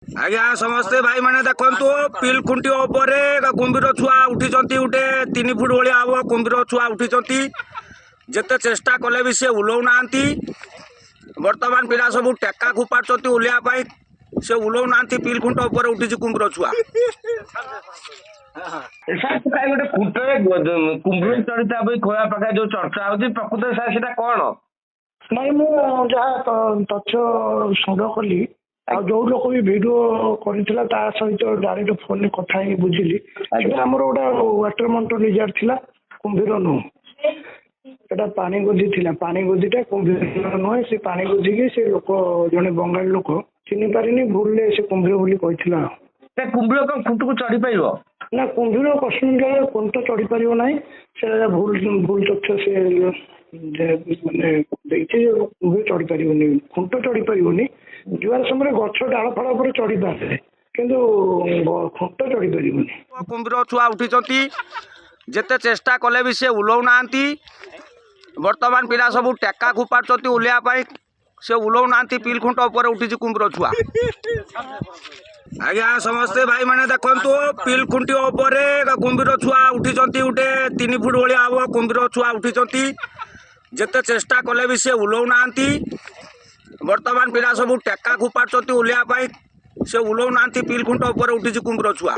आज्ञा समस्ते भाई मैंने देखु पिल खुंटी कुंभीर छुआ उठी गोटे 3 फुट भाया हम कुंभीर छुआ उठी जिते चेष्टा कले भी सी ओल्लौ ना बर्तमान पिला सब टेका खुपाड़ ओल्लैया से ओल्लौ ना पिल खुंट उठी कुंभीर छुआ गोटे खुंटे कुंभीर चढ़िता खोया पाखे जो चर्चा होती प्रकृत सार कौन नाई मुझे तथ्य संग्रह कली जो लोक भी भिडियो कर सहित डायरेक्ट फोन कथा बुझिली आम गोटे वाटर मंटो निजार थिला कुंभीर नुह एटा पानी गोदी थिला पानी गोदीटा कुंभीर नुहे से पानी गोदी की से लोक जड़े बंगाली लोक चिन्ह पारिनी भूल से कुंभीर बोली कही कुंभीर कौन खुंट को चढ़ी पार ना कुंभीर कश्मीर खुंट चढ़ी पार ना से भूल तथ्य से माने कुंभीर चढ़ी पार खुंट चढ़ी पार जुआर समय गछ डाल फल पर चढ़ी पारे कि खुंट चढ़ी पार कुंभीर छुआ उठी जिते चेष्टा कले भी सी ओल्लौ ना बर्तमान पिला सब टेका खुपाड़ ओल्लैया से ओल्लौ ना पिल खुंट उठी कुंभीर छुआ आज्ञा समस्ते भाई मैंने देखु पिल खुंटी कुंभीर छुआ उठी गोटे 3 फुट भाया हम कुंभीर छुआ उठी जिते चेष्टा कले भी सी ओल्लौ ना बर्तमान पिला सब टेका खुपाड़ ओल्लैया से ओल्लौ ना पिल खुंट उठी कुंभीर छुआ